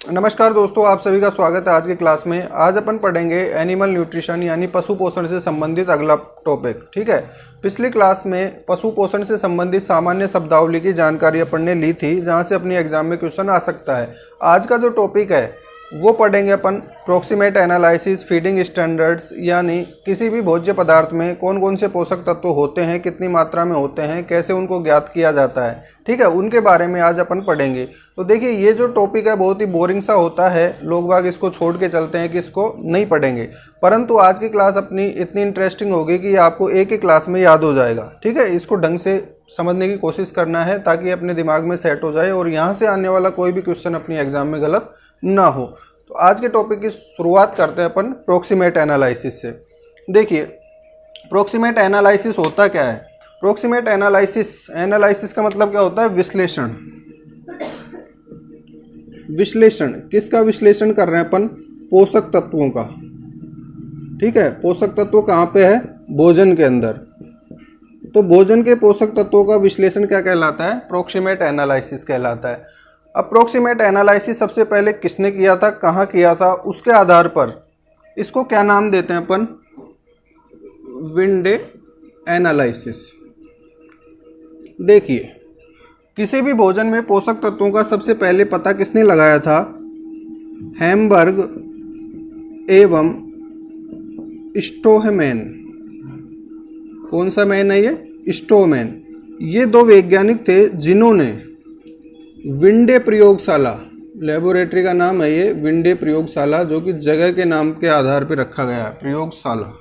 नमस्कार दोस्तों, आप सभी का स्वागत है आज की क्लास में। आज अपन पढ़ेंगे एनिमल न्यूट्रिशन यानी पशु पोषण से संबंधित अगला टॉपिक। ठीक है, पिछली क्लास में पशु पोषण से संबंधित सामान्य शब्दावली की जानकारी अपन ने ली थी, जहां से अपनी एग्जाम में क्वेश्चन आ सकता है। आज का जो टॉपिक है वो पढ़ेंगे अपन प्रोक्सीमेट एनालिसिस, फीडिंग स्टैंडर्ड्स, यानी किसी भी भोज्य पदार्थ में कौन कौन से पोषक तत्व होते हैं, कितनी मात्रा में होते हैं, कैसे उनको ज्ञात किया जाता है। ठीक है, उनके बारे में आज अपन पढ़ेंगे। तो देखिए, ये जो टॉपिक है बहुत ही बोरिंग सा होता है, लोग बाग इसको छोड़ के चलते हैं कि इसको नहीं पढ़ेंगे, परंतु आज की क्लास अपनी इतनी इंटरेस्टिंग होगी कि आपको एक ही क्लास में याद हो जाएगा। ठीक है, इसको ढंग से समझने की कोशिश करना है ताकि अपने दिमाग में सेट हो जाए और यहाँ से आने वाला कोई भी क्वेश्चन अपनी एग्जाम में गलत ना हो। तो आज के टॉपिक की शुरुआत करते हैं अपन प्रोक्सीमेट एनालिसिस से। देखिए, प्रोक्सीमेट एनालिसिस होता क्या है। प्रोक्सीमेट एनालिसिस का मतलब क्या होता है? विश्लेषण। विश्लेषण किसका विश्लेषण कर रहे हैं अपन? पोषक तत्वों का। ठीक है, पोषक तत्व कहाँ पे है? भोजन के अंदर। तो भोजन के पोषक तत्वों का विश्लेषण क्या कहलाता है? प्रोक्सीमेट एनालिसिस कहलाता है। अब प्रोक्सीमेट एनालिसिस सबसे पहले किसने किया था, कहाँ किया था, उसके आधार पर इसको क्या नाम देते हैं अपन? विंडे एनालिसिस। देखिए, किसी भी भोजन में पोषक तत्वों का सबसे पहले पता किसने लगाया था? हेम्बर्ग एवं स्टोहमैन। कौन सा मैन है ये? स्टोहमैन। ये दो वैज्ञानिक थे जिन्होंने विंडे प्रयोगशाला, लेबोरेटरी का नाम है ये विंडे प्रयोगशाला, जो कि जगह के नाम के आधार पर रखा गया है। प्रयोगशाला,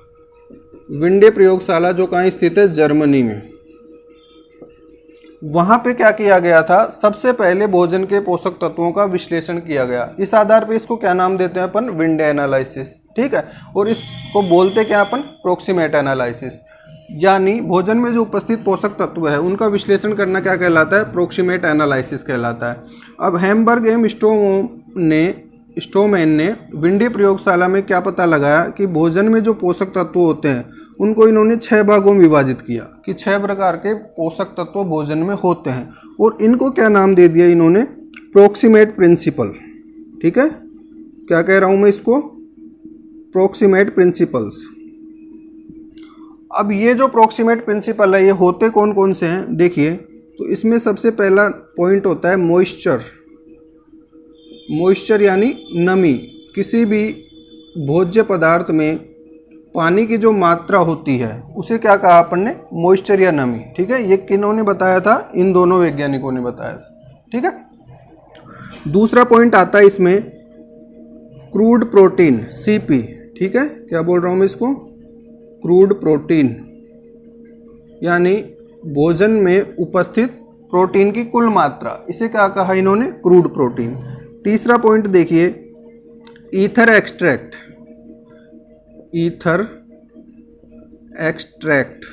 विंडे प्रयोगशाला, जो कहाँ स्थित है? जर्मनी में। वहाँ पे क्या किया गया था? सबसे पहले भोजन के पोषक तत्वों का विश्लेषण किया गया। इस आधार पे इसको क्या नाम देते हैं अपन? विंडे एनालिसिस। ठीक है, और इसको बोलते क्या अपन? Proximate analysis. यानी भोजन में जो उपस्थित पोषक तत्व है उनका विश्लेषण करना क्या कहलाता है? प्रोक्सीमेट एनालिसिस कहलाता है। अब हेम्बर्ग एवं स्टोमैन ने विंडे प्रयोगशाला में क्या पता लगाया कि भोजन में जो पोषक तत्व होते हैं उनको इन्होंने 6 भागों में विभाजित किया कि 6 प्रकार के पोषक तत्व भोजन में होते हैं, और इनको क्या नाम दे दिया इन्होंने? Proximate principle. ठीक है, क्या कह रहा हूं मैं इसको? Proximate principles. अब ये जो प्रोक्सीमेट प्रिंसिपल है ये होते कौन कौन से हैं? देखिए, तो इसमें सबसे पहला पॉइंट होता है मॉइस्चर। मॉइस्चर यानी नमी। किसी भी भोज्य पदार्थ में पानी की जो मात्रा होती है उसे क्या कहा अपन ने? मॉइस्चर या नमी। ठीक है, ये किन्होंने बताया था? इन दोनों वैज्ञानिकों ने बताया था। ठीक है, दूसरा पॉइंट आता है इसमें क्रूड प्रोटीन, सीपी। ठीक है, क्या बोल रहा हूँ मैं इसको? क्रूड प्रोटीन, यानी भोजन में उपस्थित प्रोटीन की कुल मात्रा, इसे क्या कहा इन्होंने? Crude protein. तीसरा पॉइंट देखिए, ether extract. Ether extract.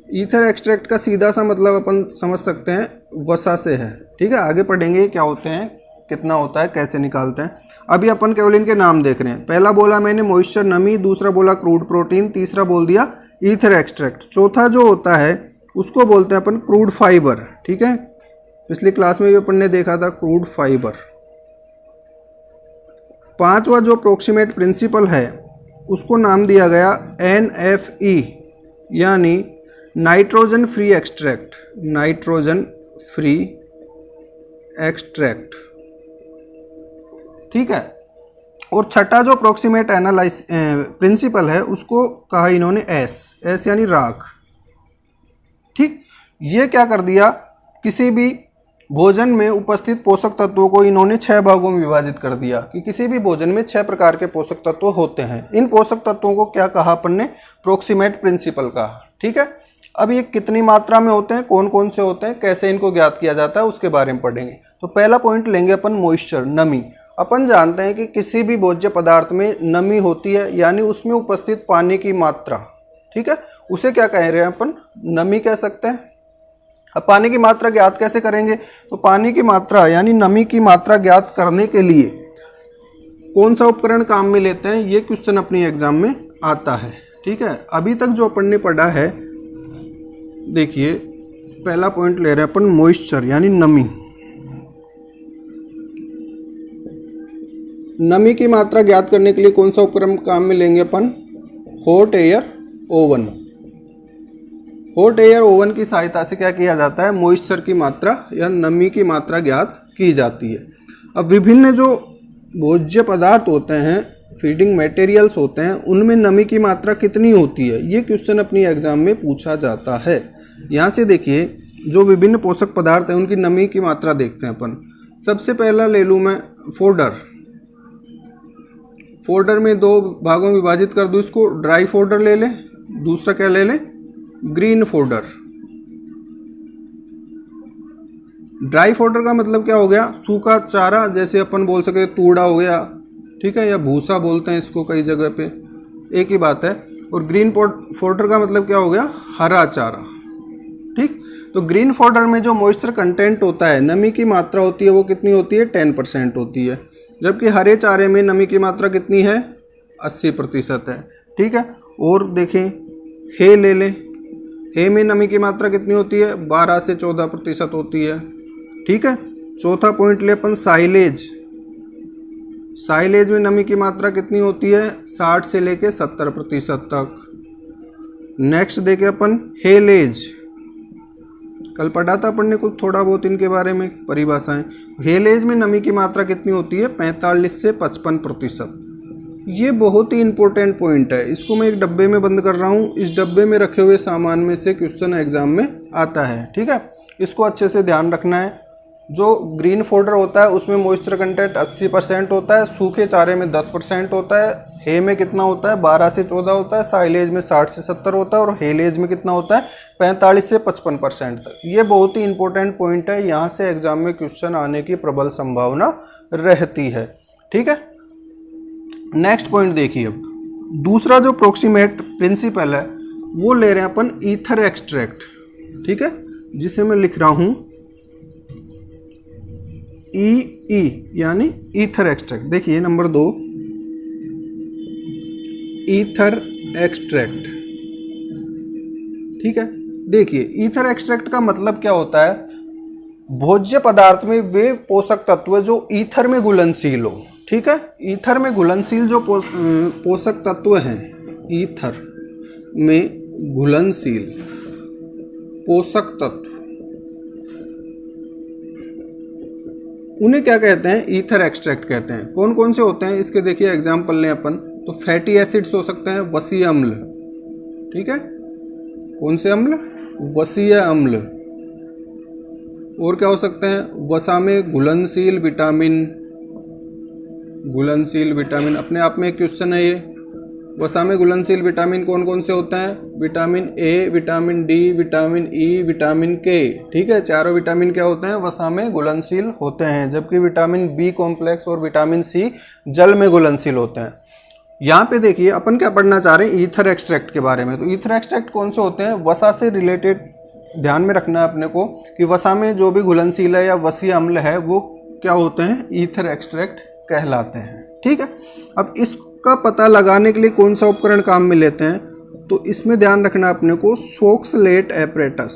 Ether extract का सीधा सा मतलब अपन समझ सकते हैं वसा से है। ठीक है, आगे पढ़ेंगे क्या होते हैं, कितना होता है, कैसे निकालते हैं। अभी अपन केवल इनके नाम देख रहे हैं। पहला बोला मैंने मॉइस्चर, नमी, दूसरा बोला क्रूड प्रोटीन, तीसरा बोल दिया ईथर एक्सट्रैक्ट, चौथा जो होता है उसको बोलते हैं अपन क्रूड फाइबर। ठीक है, पिछली क्लास में भी अपन ने देखा था क्रूड फाइबर। पांचवा जो प्रोक्सीमेट प्रिंसिपल है उसको नाम दिया गया NFE, यानी nitrogen free extract. Nitrogen free extract. ठीक है, और छठा जो प्रोक्सीमेट प्रिंसिपल है उसको कहा इन्होंने S यानी राख। ठीक, ये क्या कर दिया? किसी भी भोजन में उपस्थित पोषक तत्वों को इन्होंने 6 भागों में विभाजित कर दिया कि किसी भी भोजन में 6 प्रकार के पोषक तत्व होते हैं। इन पोषक तत्वों को क्या कहा अपन ने? प्रोक्सीमेट प्रिंसिपल कहा। ठीक है, अब ये कितनी मात्रा में होते हैं, कौन कौन से होते हैं, कैसे इनको ज्ञात किया जाता है, उसके बारे में पढ़ेंगे। तो पहला पॉइंट लेंगे अपन मॉइस्चर, नमी। अपन जानते हैं कि किसी भी भोज्य पदार्थ में नमी होती है, यानी उसमें उपस्थित पानी की मात्रा। ठीक है, उसे क्या कह रहे हैं अपन? नमी कह सकते हैं। अब पानी की मात्रा ज्ञात कैसे करेंगे? तो पानी की मात्रा यानी नमी की मात्रा ज्ञात करने के लिए कौन सा उपकरण काम में लेते हैं, ये क्वेश्चन अपनी एग्जाम में आता है। ठीक है, अभी तक जो अपन ने पढ़ा है, देखिए पहला पॉइंट ले रहे हैं अपन मॉइस्चर यानी नमी। नमी की मात्रा ज्ञात करने के लिए कौन सा उपकरण काम में लेंगे अपन? Hot air oven. Hot air oven की सहायता से क्या किया जाता है? मॉइस्चर की मात्रा या नमी की मात्रा ज्ञात की जाती है। अब विभिन्न जो भोज्य पदार्थ होते हैं, फीडिंग मटेरियल्स होते हैं, उनमें नमी की मात्रा कितनी होती है, ये क्वेश्चन अपनी एग्जाम में पूछा जाता है। यहाँ से देखिए, जो विभिन्न पोषक पदार्थ हैं उनकी नमी की मात्रा देखते हैं अपन। सबसे पहला ले लूँ मैं फोडर। फोल्डर में दो भागों में विभाजित कर दूँ इसको, ड्राई फोल्डर ले लें, दूसरा क्या ले लें? Green folder. ड्राई फोल्डर का मतलब क्या हो गया? सूखा चारा, जैसे अपन बोल सकते हैं तूड़ा हो गया, ठीक है, या भूसा बोलते हैं इसको कई जगह पे, एक ही बात है। और ग्रीन फोल्डर का मतलब क्या हो गया? हरा चारा, ठीक। तो ग्रीन फोल्डर में जो मॉइस्चर कंटेंट होता है, नमी की मात्रा होती है, वो कितनी होती है? 10% होती है। जबकि हरे चारे में नमी की मात्रा कितनी है? 80% है, ठीक है। और देखें, हे ले लें, हे में नमी की मात्रा कितनी होती है? 12 से 14% होती है, ठीक है। चौथा पॉइंट ले अपन साइलेज। साइलेज में नमी की मात्रा कितनी होती है? 60 से लेके 70% तक। नेक्स्ट देखें अपन हेलेज, कल पढ़ा था अपन ने कुछ थोड़ा बहुत इनके बारे में परिभाषाएं। हेलेज में नमी की मात्रा कितनी होती है? 45 से 55%। ये बहुत ही इंपॉर्टेंट पॉइंट है, इसको मैं एक डब्बे में बंद कर रहा हूँ। इस डब्बे में रखे हुए सामान में से क्वेश्चन एग्जाम में आता है, ठीक है। इसको अच्छे से ध्यान रखना है। जो ग्रीन फोल्डर होता है उसमें मॉइस्चर कंटेंट 80% होता है, सूखे चारे में 10% होता है, हे में कितना होता है? 12 से 14 होता है, साइलेज में 60 से 70 होता है, और हेलेज में कितना होता है? 45 से 55% तक। ये बहुत ही इंपॉर्टेंट पॉइंट है, यहाँ से एग्जाम में क्वेश्चन आने की प्रबल संभावना रहती है, ठीक है। नेक्स्ट पॉइंट देखिए, अब दूसरा जो प्रोक्सीमेट प्रिंसिपल है वो ले रहे हैं अपन ईथर एक्सट्रैक्ट, ठीक है, जिसे मैं लिख रहा हूँ ई यानी ईथर एक्सट्रैक्ट। देखिए नंबर 2, ईथर एक्सट्रैक्ट, ठीक है। देखिए ईथर एक्सट्रैक्ट का मतलब क्या होता है? भोज्य पदार्थ में वे पोषक तत्व जो ईथर में घुलनशील हो, ठीक है। ईथर में घुलनशील जो पोषक तत्व हैं, ईथर में घुलनशील पोषक तत्व, उन्हें क्या कहते हैं? ईथर एक्सट्रैक्ट कहते हैं। कौन कौन से होते हैं इसके देखिए एग्जाम्पल लें अपन। तो फैटी एसिड्स हो सकते हैं, वसीय अम्ल, ठीक है। कौन से अम्ल? वसीय अम्ल। और क्या हो सकते हैं? वसा में घुलनशील विटामिन। घुलनशील विटामिन अपने आप में एक क्वेश्चन है ये। वसा में घुलनशील विटामिन कौन कौन से होते हैं? Vitamin A, vitamin D, vitamin E, vitamin के, ठीक है। चारों विटामिन क्या होते हैं? वसा में घुलनशील होते हैं। जबकि विटामिन बी कॉम्प्लेक्स और विटामिन सी जल में घुलनशील होते हैं। यहाँ पे देखिए अपन क्या पढ़ना चाह रहे हैं? ईथर एक्सट्रैक्ट के बारे में। तो ईथर एक्सट्रैक्ट कौन से होते हैं? वसा से रिलेटेड ध्यान में रखना है अपने को कि वसा में जो भी घुलनशील है या वसीय अम्ल है वो क्या होते हैं? ईथर एक्सट्रैक्ट कहलाते हैं, ठीक है। अब इसका पता लगाने के लिए कौन सा उपकरण काम में लेते हैं? तो इसमें ध्यान रखना अपने को सोक्सलेट एपरेटस,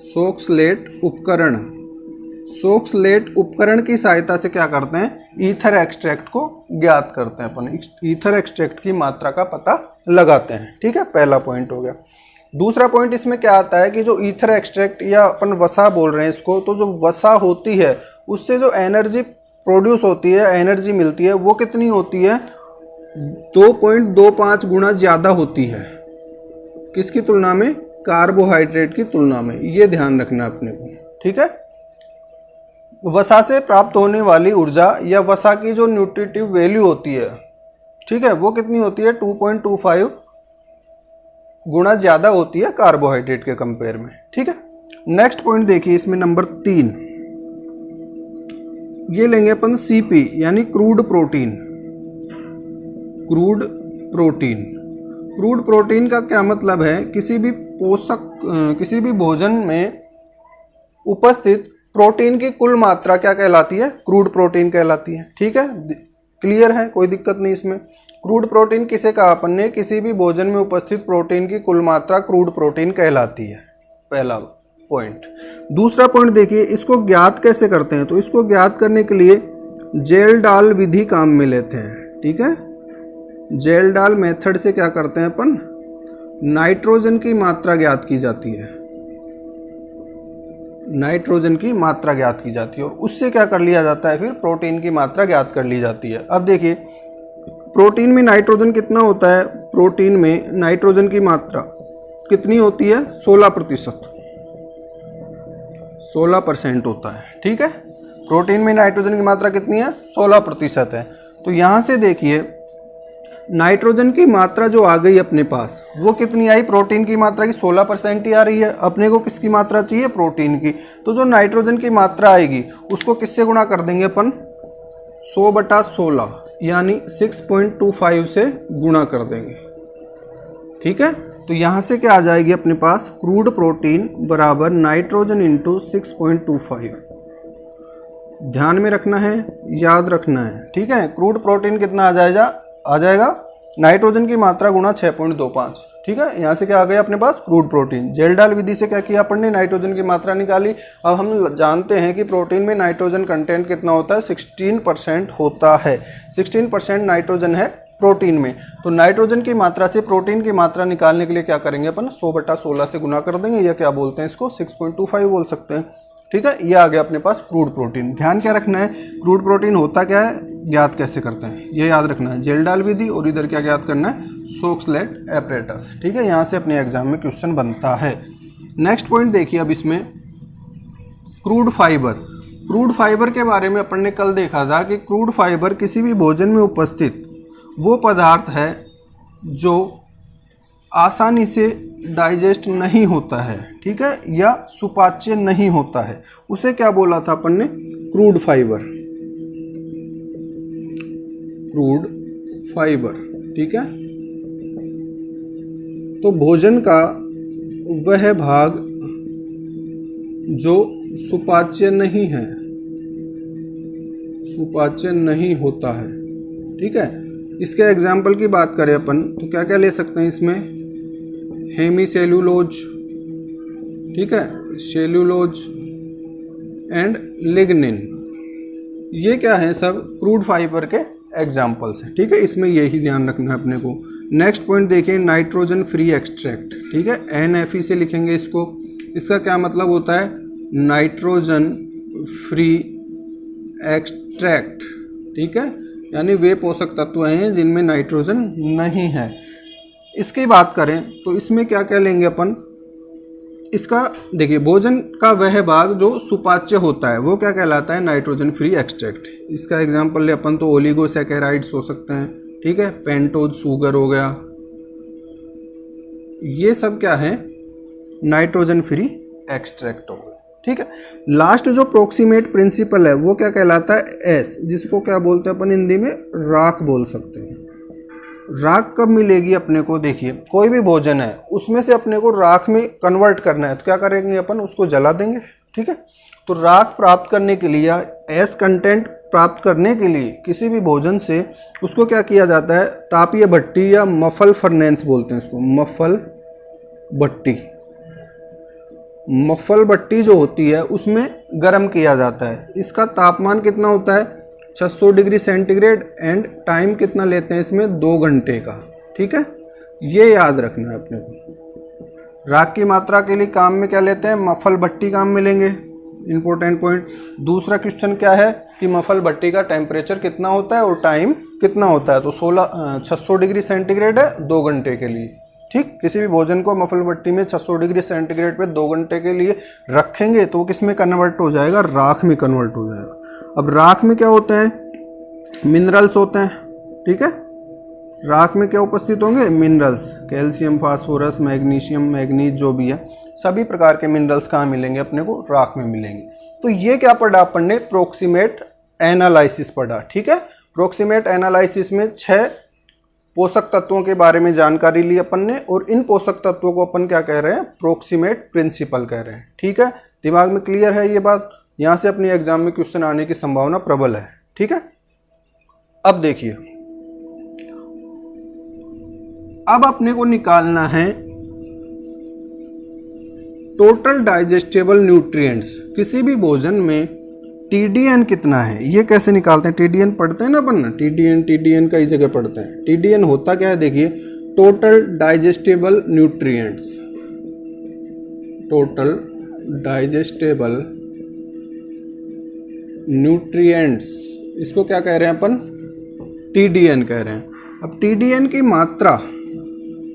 सोक्सलेट उपकरण। सोक्सलेट उपकरण की सहायता से क्या करते हैं? ईथर एक्सट्रैक्ट को ज्ञात करते हैं अपन। ईथर एक्सट्रैक्ट की मात्रा का पता लगाते हैं, ठीक है। पहला पॉइंट हो गया। दूसरा पॉइंट इसमें क्या आता है कि जो ईथर एक्सट्रैक्ट या अपन वसा बोल रहे हैं इसको, तो जो वसा होती है उससे जो एनर्जी प्रोड्यूस होती है, एनर्जी मिलती है, वो कितनी होती है? 2.25 गुना ज़्यादा होती है। किसकी तुलना में? कार्बोहाइड्रेट की तुलना में। ये ध्यान रखना अपने को, ठीक है। वसा से प्राप्त होने वाली ऊर्जा या वसा की जो न्यूट्रिटिव वैल्यू होती है, ठीक है, वो कितनी होती है? 2.25 गुना ज़्यादा होती है कार्बोहाइड्रेट के कंपेयर में, ठीक है। नेक्स्ट पॉइंट देखिए इसमें नंबर 3, ये लेंगे अपन सीपी यानी crude protein. Crude protein, crude protein का क्या मतलब है? किसी भी किसी भी भोजन में उपस्थित प्रोटीन की कुल मात्रा क्या कहलाती है? क्रूड प्रोटीन कहलाती है, ठीक है। क्लियर है, कोई दिक्कत नहीं इसमें। क्रूड प्रोटीन किसे कहा अपन ने? किसी भी भोजन में उपस्थित प्रोटीन की कुल मात्रा क्रूड प्रोटीन कहलाती है, पहला पॉइंट। दूसरा पॉइंट देखिए, इसको ज्ञात कैसे करते हैं? तो इसको ज्ञात करने के लिए जेल डाल विधि काम में लेते हैं, ठीक है। जेल डाल मेथड से क्या करते हैं अपन, नाइट्रोजन की मात्रा ज्ञात की जाती है, नाइट्रोजन की मात्रा ज्ञात की जाती है और उससे क्या कर लिया जाता है, फिर प्रोटीन की मात्रा ज्ञात कर ली जाती है। अब देखिए प्रोटीन में नाइट्रोजन कितना होता है, प्रोटीन में नाइट्रोजन की मात्रा कितनी होती है, 16%, 16% होता है, ठीक है। प्रोटीन में नाइट्रोजन की मात्रा कितनी है, 16% है। तो यहाँ से देखिए नाइट्रोजन की मात्रा जो आ गई अपने पास वो कितनी आई, प्रोटीन की मात्रा की 16% ही आ रही है। अपने को किसकी मात्रा चाहिए, प्रोटीन की। तो जो नाइट्रोजन की मात्रा आएगी उसको किससे गुणा कर देंगे अपन, 100/16 यानी 6.25 से गुणा कर देंगे, ठीक है। तो यहाँ से क्या आ जाएगी अपने पास, क्रूड प्रोटीन बराबर नाइट्रोजन इंटू 6.25। ध्यान में रखना है, याद रखना है, ठीक है। क्रूड प्रोटीन कितना आ जाएगा नाइट्रोजन की मात्रा गुणा 6.25, ठीक है। यहाँ से क्या आ गया अपने पास, क्रूड प्रोटीन। जेल डाल विधि से क्या किया अपन ने, नाइट्रोजन की मात्रा निकाली। अब हम जानते हैं कि प्रोटीन में नाइट्रोजन कंटेंट कितना होता है, 16% होता है। 16% नाइट्रोजन है प्रोटीन में। तो नाइट्रोजन की मात्रा से प्रोटीन की मात्रा निकालने के लिए क्या करेंगे अपन, 100/16 से गुना कर देंगे, या क्या बोलते हैं इसको, 6.25 बोल सकते हैं, ठीक है। ये आ गया अपने पास क्रूड प्रोटीन। ध्यान क्या रखना है, क्रूड प्रोटीन होता क्या है, ज्ञात कैसे करते हैं, ये याद रखना है। जेल डाल विधि और इधर क्या ज्ञात करना है, सोक्सलेट एपरेटस, ठीक है। यहाँ से अपने एग्जाम में क्वेश्चन बनता है। नेक्स्ट पॉइंट देखिए अब इसमें, क्रूड फाइबर। क्रूड फाइबर के बारे में अपन ने कल देखा था कि क्रूड फाइबर किसी भी भोजन में उपस्थित वो पदार्थ है जो आसानी से डाइजेस्ट नहीं होता है, ठीक है, या सुपाच्य नहीं होता है, उसे क्या बोला था अपन ने, क्रूड फाइबर, क्रूड फाइबर, ठीक है। तो भोजन का वह भाग जो सुपाच्य नहीं है, सुपाच्य नहीं होता है, ठीक है। इसके एग्जाम्पल की बात करें अपन तो क्या क्या ले सकते हैं इसमें, हेमीसेल्यूलोज, ठीक है, सेल्यूलोज एंड लिग्निन, ये क्या है, सब क्रूड फाइबर के एग्जाम्पल्स हैं, ठीक है। इसमें यही ध्यान रखना है अपने को। नेक्स्ट पॉइंट देखिए, नाइट्रोजन फ्री एक्सट्रैक्ट, ठीक है, NFE से लिखेंगे इसको। इसका क्या मतलब होता है, नाइट्रोजन फ्री एक्सट्रैक्ट, ठीक है, यानी वे पोषक तत्व हैं जिनमें नाइट्रोजन नहीं है। इसकी बात करें तो इसमें क्या क्या लेंगे अपन, इसका देखिए भोजन का वह भाग जो सुपाच्य होता है वो क्या कहलाता है, नाइट्रोजन फ्री एक्सट्रैक्ट। इसका एग्जांपल ले अपन तो ओलिगोसैकेराइड्स हो सकते हैं, ठीक है, पेंटोज शुगर हो गया, ये सब क्या है, नाइट्रोजन फ्री एक्सट्रैक्ट हो गए, ठीक है। लास्ट जो प्रोक्सीमेट प्रिंसिपल है वो क्या कहलाता है, S, जिसको क्या बोलते हैं अपन हिंदी में, राख बोल सकते हैं। राख कब मिलेगी अपने को, देखिए कोई भी भोजन है उसमें से अपने को राख में कन्वर्ट करना है तो क्या करेंगे अपन, उसको जला देंगे, ठीक है। तो राख प्राप्त करने के लिए या S कंटेंट प्राप्त करने के लिए किसी भी भोजन से उसको क्या किया जाता है, तापीय भट्टी या मफल फर्नेंस बोलते हैं इसको, मफल भट्टी, मफल भट्टी जो होती है उसमें गर्म किया जाता है। इसका तापमान कितना होता है, 600 डिग्री सेंटीग्रेड, एंड टाइम कितना लेते हैं इसमें, 2 घंटे का, ठीक है। ये याद रखना है अपने को। राख की मात्रा के लिए काम में क्या लेते हैं, मफल भट्टी काम में लेंगे, इंपॉर्टेंट पॉइंट। दूसरा क्वेश्चन क्या है कि मफल भट्टी का टेम्परेचर कितना होता है और टाइम कितना होता है, तो 600 डिग्री सेंटीग्रेड है 2 घंटे के लिए, ठीक। किसी भी भोजन को मफल भट्टी में 600 डिग्री सेंटीग्रेड पे 2 घंटे के लिए रखेंगे तो किस में कन्वर्ट हो जाएगा, राख में कन्वर्ट हो जाएगा। अब राख में क्या होते हैं, मिनरल्स होते हैं, ठीक है। राख में क्या उपस्थित होंगे, minerals, calcium, phosphorus, magnesium, manganese, जो भी है सभी प्रकार के मिनरल्स कहाँ मिलेंगे अपने को, राख में मिलेंगे। तो ये क्या पढ़ा अपन ने, प्रोक्सीमेट एनालिसिस पढ़ा, ठीक है। प्रोक्सीमेट एनालिसिस में 6 पोषक तत्वों के बारे में जानकारी ली अपन ने, और इन पोषक तत्वों को अपन क्या कह रहे हैं, प्रोक्सीमेट प्रिंसिपल कह रहे हैं, ठीक है। दिमाग में क्लियर है ये बात, यहाँ से अपनी एग्जाम में क्वेश्चन आने की संभावना प्रबल है, ठीक है। अब देखिए, अब अपने को निकालना है टोटल डाइजेस्टेबल न्यूट्रिएंट्स। किसी भी भोजन में TDN कितना है ये कैसे निकालते हैं? TDN पढ़ते हैं ना अपन, TDN कई जगह पढ़ते हैं। TDN होता क्या है देखिए, total digestible nutrients, total digestible nutrients, इसको क्या कह रहे हैं अपन? TDN कह रहे हैं। अब TDN की मात्रा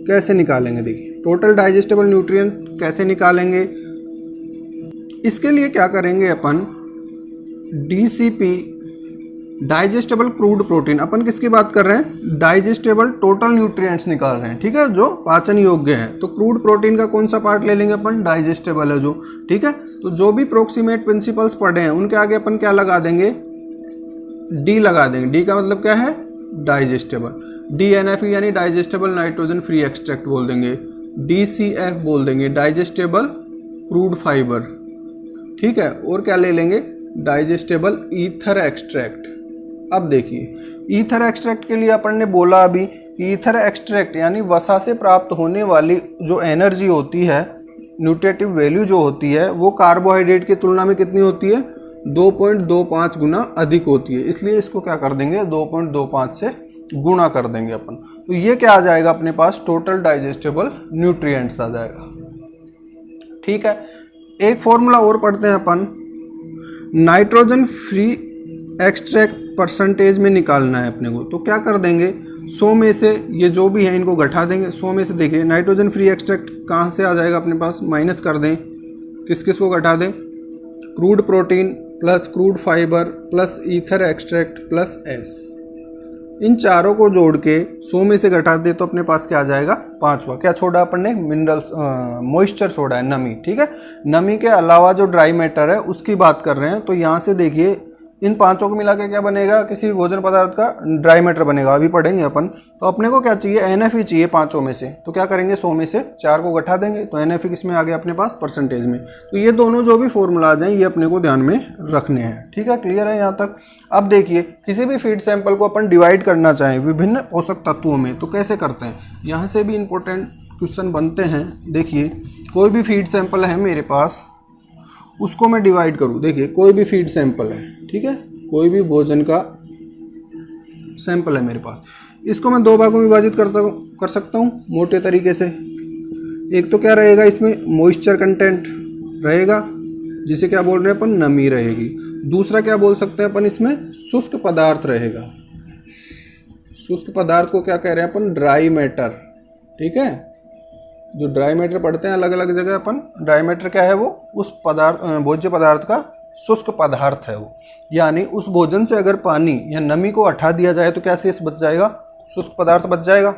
कैसे निकालेंगे? देखिए टोटल डाइजेस्टेबल न्यूट्रिएंट कैसे निकालेंगे? इसके लिए क्या करेंगे अपन? DCP, डाइजेस्टेबल क्रूड प्रोटीन, अपन किसकी बात कर रहे हैं? डाइजेस्टेबल टोटल न्यूट्रिएंट्स निकाल रहे हैं, ठीक है, जो पाचन योग्य है। तो क्रूड प्रोटीन का कौन सा पार्ट ले लेंगे अपन? डाइजेस्टेबल है जो, ठीक है। तो जो भी प्रोक्सीमेट प्रिंसिपल्स पढ़े हैं उनके आगे अपन क्या लगा देंगे? D लगा देंगे। D का मतलब क्या है? डाइजेस्टेबल। DNF यानी डाइजेस्टेबल नाइट्रोजन फ्री एक्सट्रैक्ट बोल देंगे। DCF बोल देंगे, डाइजेस्टेबल क्रूड फाइबर, ठीक है। और क्या ले लेंगे? Digestible ether extract. अब देखिए ईथर एक्सट्रैक्ट के लिए अपन ने बोला अभी कि ईथर एक्सट्रैक्ट यानी वसा से प्राप्त होने वाली जो एनर्जी होती है, न्यूट्रिटिव वैल्यू जो होती है, वो कार्बोहाइड्रेट की तुलना में कितनी होती है? 2.25 गुना अधिक होती है। इसलिए इसको क्या कर देंगे? 2.25 से गुणा कर देंगे अपन। तो ये क्या आ जाएगा अपने पास? टोटल डाइजेस्टेबल न्यूट्रिएंट्स आ जाएगा, ठीक है। एक फॉर्मूला और पढ़ते हैं अपन, नाइट्रोजन फ्री एक्सट्रैक्ट परसेंटेज में निकालना है अपने को। तो क्या कर देंगे? 100 में से ये जो भी है इनको घटा देंगे। 100 में से देखिए नाइट्रोजन फ्री एक्सट्रैक्ट कहाँ से आ जाएगा अपने पास? माइनस कर दें, किस किस को घटा दें? Crude protein plus crude fibre plus ether extract plus S, इन चारों को जोड़ के 100 में से घटा दे तो अपने पास क्या आ जाएगा? 5वां। क्या छोड़ा अपन ने? मिनरल्स, मॉइस्चर छोड़ा है, नमी, ठीक है। नमी के अलावा जो ड्राई मैटर है उसकी बात कर रहे हैं। तो यहाँ से देखिए इन पांचों को मिला के क्या बनेगा? किसी भी भोजन पदार्थ का ड्राई मैटर बनेगा, अभी पढ़ेंगे अपन। तो अपने को क्या चाहिए? NF ही चाहिए पांचों में से। तो क्या करेंगे? 100 में से 4 को घटा देंगे तो NF किसमें आ गया अपने पास? परसेंटेज में। तो ये दोनों जो भी फॉर्मूला आ जाए ये अपने को ध्यान में रखने हैं, ठीक है। क्लियर है यहाँ तक? अब देखिए किसी भी फीड सैंपल को अपन डिवाइड करना चाहें विभिन्न पोषक तत्वों में तो कैसे करते हैं? यहाँ से भी इंपॉर्टेंट क्वेश्चन बनते हैं। देखिए कोई भी फीड सैंपल है मेरे पास, उसको मैं डिवाइड करूँ। देखिए कोई भी फीड सैंपल है, ठीक है, कोई भी भोजन का सैंपल है मेरे पास, इसको मैं 2 भागों में विभाजित कर सकता हूँ मोटे तरीके से। एक तो क्या रहेगा? इसमें मॉइस्चर कंटेंट रहेगा, जिसे क्या बोल रहे हैं अपन? नमी रहेगी। दूसरा क्या बोल सकते हैं अपन? इसमें शुष्क पदार्थ रहेगा। शुष्क पदार्थ को क्या कह रहे हैं अपन? ड्राई मैटर, ठीक है। जो ड्राई मैटर पढ़ते हैं अलग अलग जगह अपन, ड्राई मैटर क्या है? वो उस पदार्थ, भोज्य पदार्थ का शुष्क पदार्थ है वो। यानी उस भोजन से अगर पानी या नमी को हटा दिया जाए तो क्या शेष बच जाएगा? शुष्क पदार्थ बच जाएगा,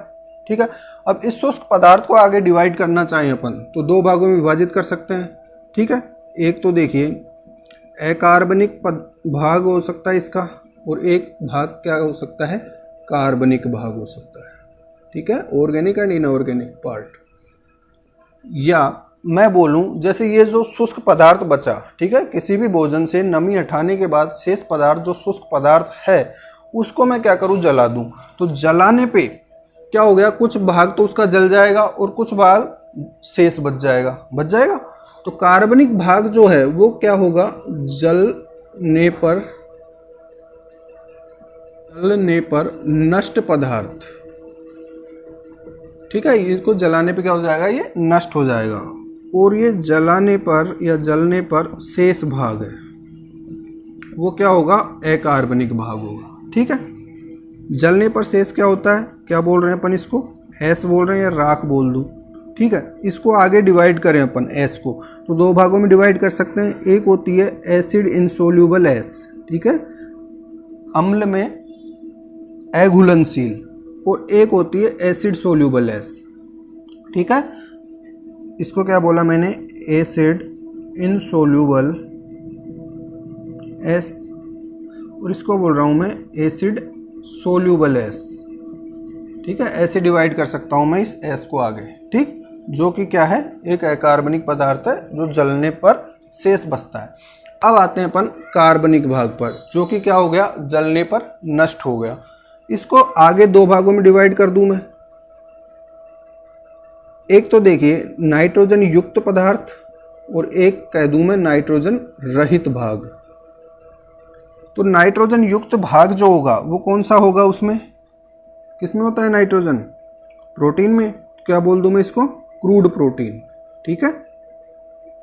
ठीक है। अब इस शुष्क पदार्थ को आगे डिवाइड करना चाहें अपन तो 2 भागों में विभाजित कर सकते हैं, ठीक है। एक तो देखिए अकार्बनिक भाग हो सकता है इसका, और एक भाग क्या हो सकता है? कार्बनिक भाग हो सकता है, ठीक है। Organic and inorganic part. या मैं बोलूं जैसे ये जो शुष्क पदार्थ बचा, ठीक है, किसी भी भोजन से नमी हटाने के बाद शेष पदार्थ जो शुष्क पदार्थ है उसको मैं क्या करूं? जला दूं। तो जलाने पे क्या हो गया? कुछ भाग तो उसका जल जाएगा और कुछ भाग शेष बच जाएगा। तो कार्बनिक भाग जो है वो क्या होगा? जलने पर नष्ट पदार्थ, ठीक है। इसको जलाने पे क्या हो जाएगा? ये नष्ट हो जाएगा। और ये जलाने पर या जलने पर शेष भाग है वो क्या होगा? अकार्बनिक भाग होगा, ठीक है। जलने पर शेष क्या होता है? क्या बोल रहे हैं अपन इसको? S बोल रहे हैं या राख बोल दूं, ठीक है। इसको आगे डिवाइड करें अपन S को तो 2 भागों में डिवाइड कर सकते हैं। एक होती है एसिड इनसोल्यूबल S, ठीक है, अम्ल में अघुलनशील, और एक होती है एसिड सोल्यूबल S, ठीक है। इसको क्या बोला मैंने? एसिड इनसोल्यूबल S, और इसको बोल रहा हूँ मैं एसिड सोल्यूबल S, ठीक है। ऐसे डिवाइड कर सकता हूँ मैं इस S को आगे, ठीक, जो कि क्या है? एक अकार्बनिक पदार्थ है जो जलने पर शेष बचता है। अब आते हैं अपन कार्बनिक भाग पर, जो कि क्या हो गया? जलने पर नष्ट हो गया। इसको आगे 2 भागों में डिवाइड कर दूं मैं। एक तो देखिए नाइट्रोजन युक्त पदार्थ और एक कह दूं मैं नाइट्रोजन रहित भाग, तो नाइट्रोजन युक्त भाग जो होगा वो कौन सा होगा, उसमें किसमें होता है नाइट्रोजन, प्रोटीन में। क्या बोल दूं मैं इसको, क्रूड प्रोटीन, ठीक है,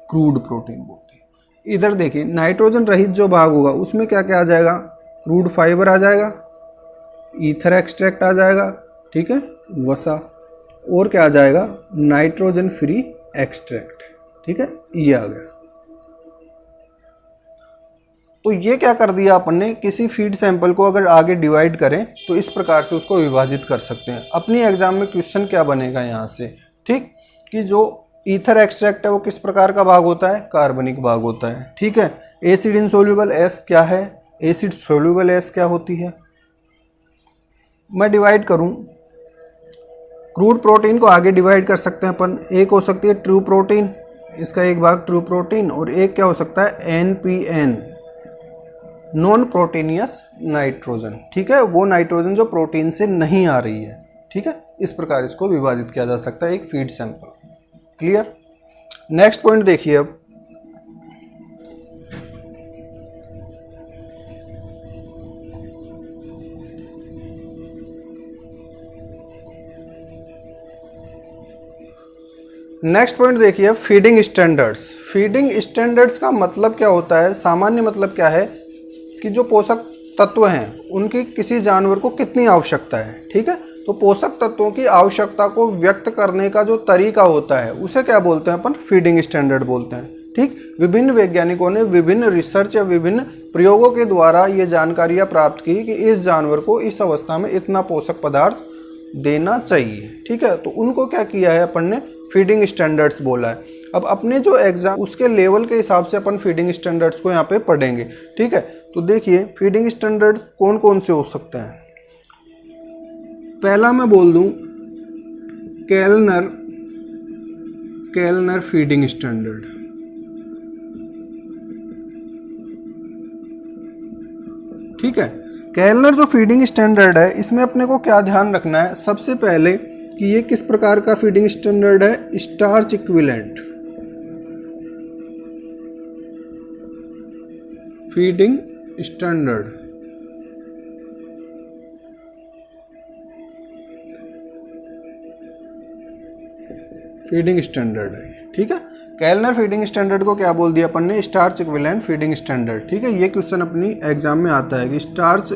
क्रूड प्रोटीन बोलते हैं। इधर देखिए नाइट्रोजन रहित जो भाग होगा उसमें क्या क्या आ जाएगा, क्रूड फाइबर आ जाएगा, ईथर एक्सट्रैक्ट आ जाएगा, ठीक है, वसा, और क्या आ जाएगा, नाइट्रोजन फ्री एक्सट्रैक्ट, ठीक है, ये आ गया। तो ये क्या कर दिया अपन ने, किसी फीड सैंपल को अगर आगे डिवाइड करें तो इस प्रकार से उसको विभाजित कर सकते हैं। अपनी एग्जाम में क्वेश्चन क्या बनेगा यहाँ से, ठीक, कि जो ईथर एक्सट्रैक्ट है वो किस प्रकार का भाग होता है, कार्बनिक भाग होता है, ठीक है। एसिड इनसोल्यूबल एस क्या है, एसिड सोल्यूबल एस क्या होती है। मैं डिवाइड करूं, क्रूड प्रोटीन को आगे डिवाइड कर सकते हैं अपन, एक हो सकती है ट्रू प्रोटीन, इसका एक भाग ट्रू प्रोटीन, और एक क्या हो सकता है NPN, नॉन प्रोटीनियस नाइट्रोजन, ठीक है, वो नाइट्रोजन जो प्रोटीन से नहीं आ रही है, ठीक है। इस प्रकार इसको विभाजित किया जा सकता है एक feed sample. Clear. Next point देखिए अब, नेक्स्ट पॉइंट देखिए फीडिंग स्टैंडर्ड्स। फीडिंग स्टैंडर्ड्स का मतलब क्या होता है, सामान्य मतलब क्या है कि जो पोषक तत्व हैं उनकी किसी जानवर को कितनी आवश्यकता है, ठीक है। तो पोषक तत्वों की आवश्यकता को व्यक्त करने का जो तरीका होता है उसे क्या बोलते हैं अपन, फीडिंग स्टैंडर्ड बोलते हैं, ठीक। विभिन्न वैज्ञानिकों ने विभिन्न रिसर्च या विभिन्न प्रयोगों के द्वारा ये जानकारियाँ प्राप्त की कि इस जानवर को इस अवस्था में इतना पोषक पदार्थ देना चाहिए, ठीक है। तो उनको क्या किया है अपन ने, फीडिंग स्टैंडर्ड्स बोला है। अब अपने जो एग्जाम उसके लेवल के हिसाब से अपन फीडिंग स्टैंडर्ड्स को यहाँ पे पढ़ेंगे, ठीक है। तो देखिए फीडिंग स्टैंडर्ड्स कौन कौन से हो सकते हैं। पहला मैं बोल दूं केल्नर फीडिंग स्टैंडर्ड, ठीक है। केल्नर जो फीडिंग स्टैंडर्ड है इसमें अपने को क्या ध्यान रखना है, सबसे पहले कि ये किस प्रकार का फीडिंग स्टैंडर्ड है, starch equivalent feeding standard, feeding standard है, ठीक है। केल्नर फीडिंग स्टैंडर्ड को क्या बोल दिया अपन ने, स्टार्च इक्विवेलेंट फीडिंग स्टैंडर्ड, ठीक है। ये क्वेश्चन अपनी एग्जाम में आता है कि स्टार्च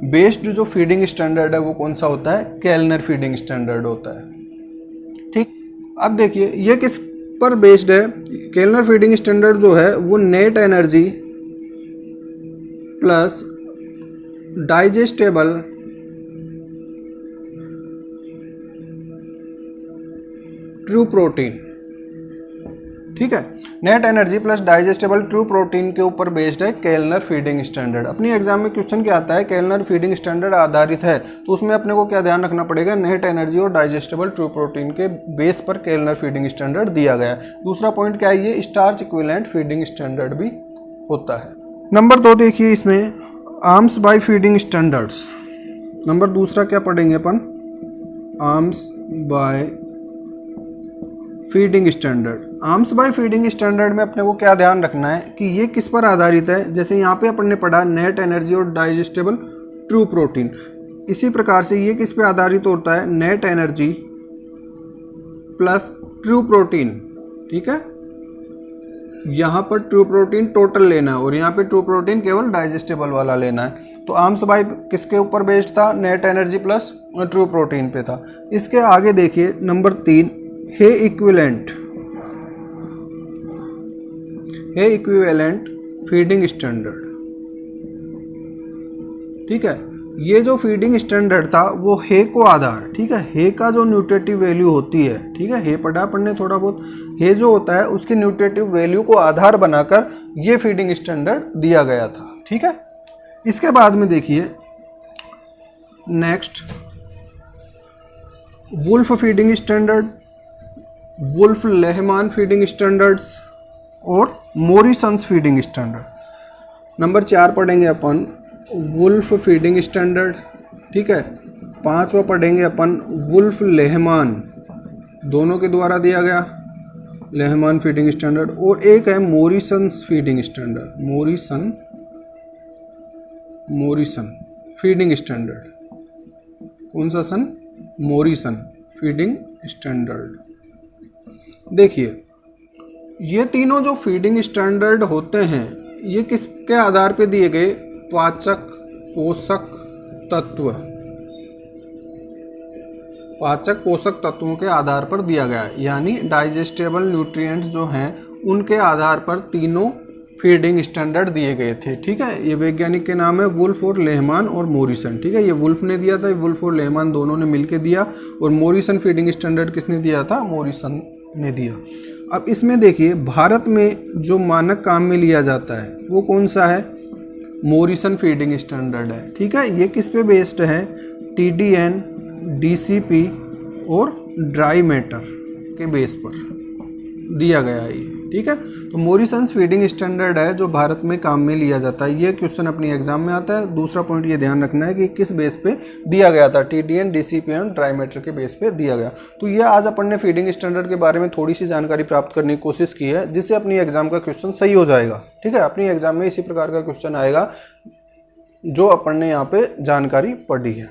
बेस्ड जो फीडिंग स्टैंडर्ड है वो कौन सा होता है, केल्नर फीडिंग स्टैंडर्ड होता है, ठीक। अब देखिए ये किस पर बेस्ड है, केल्नर फीडिंग स्टैंडर्ड जो है वो net energy plus digestible true protein, ठीक है। Net energy plus digestible true protein के ऊपर बेस्ड है केल्नर फीडिंग स्टैंडर्ड। अपनी एग्जाम में क्वेश्चन क्या आता है, केल्नर फीडिंग स्टैंडर्ड आधारित है तो उसमें अपने को क्या ध्यान रखना पड़ेगा, नेट एनर्जी और डाइजेस्टेबल ट्रू प्रोटीन के बेस पर केल्नर फीडिंग स्टैंडर्ड दिया गया है। दूसरा पॉइंट क्या है, ये स्टार्च इक्विवेलेंट फीडिंग स्टैंडर्ड भी होता है। नंबर 2 देखिए इसमें Armsby feeding standards. Number दूसरा क्या पढ़ेंगे अपन, Armsby feeding standard. Armsby feeding standard में अपने को क्या ध्यान रखना है कि ये किस पर आधारित है, जैसे यहाँ पे अपन ने पढ़ा नेट एनर्जी और डाइजेस्टेबल ट्रू प्रोटीन, इसी प्रकार से ये किस पे आधारित होता है, net energy plus true protein, ठीक है। यहाँ पर ट्रू प्रोटीन टोटल लेना है और यहाँ पे ट्रू प्रोटीन केवल डाइजेस्टेबल वाला लेना है। तो आर्म्स बाय किसके ऊपर बेस्ड था, net energy plus true protein पे था। इसके आगे देखिए नंबर 3 हे इक्विवेलेंट फीडिंग स्टैंडर्ड, ठीक है। ये जो फीडिंग स्टैंडर्ड था वो हे को आधार, ठीक है, हे का जो न्यूट्रिटिव वैल्यू होती है, ठीक है, हे पढ़ा पढ़ने थोड़ा बहुत, हे जो होता है उसकी न्यूट्रिटिव वैल्यू को आधार बनाकर ये फीडिंग स्टैंडर्ड दिया गया था, ठीक है। इसके बाद में देखिए next Wolff feeding standard, Wolff Lehmann feeding standards और मोरिसन्स फीडिंग स्टैंडर्ड। नंबर 4 पढ़ेंगे अपन वुल्फ फीडिंग स्टैंडर्ड, ठीक है। 5वां पढ़ेंगे अपन वुल्फ लेहमान, दोनों के द्वारा दिया गया लेहमान फीडिंग स्टैंडर्ड, और एक है Morrison's feeding standard, Morrison Morrison feeding standard. कौन सा सन? Morrison feeding standard. देखिए ये तीनों जो फीडिंग स्टैंडर्ड होते हैं ये किसके आधार पे दिए गए? पाचक पोषक तत्व, पाचक पोषक तत्वों के आधार पर दिया गया है, यानी डाइजेस्टेबल न्यूट्रिएंट्स जो हैं उनके आधार पर तीनों फीडिंग स्टैंडर्ड दिए गए थे। ठीक है, ये वैज्ञानिक के नाम है वुल्फ और लेहमान और मोरिसन। ठीक है, ये वुल्फ ने दिया था, वुल्फ और लेहमान दोनों ने मिलकर दिया, और मोरिसन फीडिंग स्टैंडर्ड किसने दिया था? मोरिसन ने दिया। अब इसमें देखिए भारत में जो मानक काम में लिया जाता है वो कौन सा है? मोरिसन फीडिंग स्टैंडर्ड है। ठीक है, ये किस पे बेस्ड है? TDN, DCP और ड्राई मैटर के बेस पर दिया गया है ये। ठीक है, तो मोरिसन फीडिंग स्टैंडर्ड है जो भारत में काम में लिया जाता है। ये क्वेश्चन अपनी एग्जाम में आता है। दूसरा पॉइंट ये ध्यान रखना है कि किस बेस पे दिया गया था? TDN, DCP और ड्राई मैटर के बेस पे दिया गया। तो ये आज अपन ने फीडिंग स्टैंडर्ड के बारे में थोड़ी सी जानकारी प्राप्त करने की कोशिश की है, जिससे अपनी एग्जाम का क्वेश्चन सही हो जाएगा। ठीक है, अपनी एग्जाम में इसी प्रकार का क्वेश्चन आएगा जो अपन ने यहाँ पे जानकारी पढ़ी है।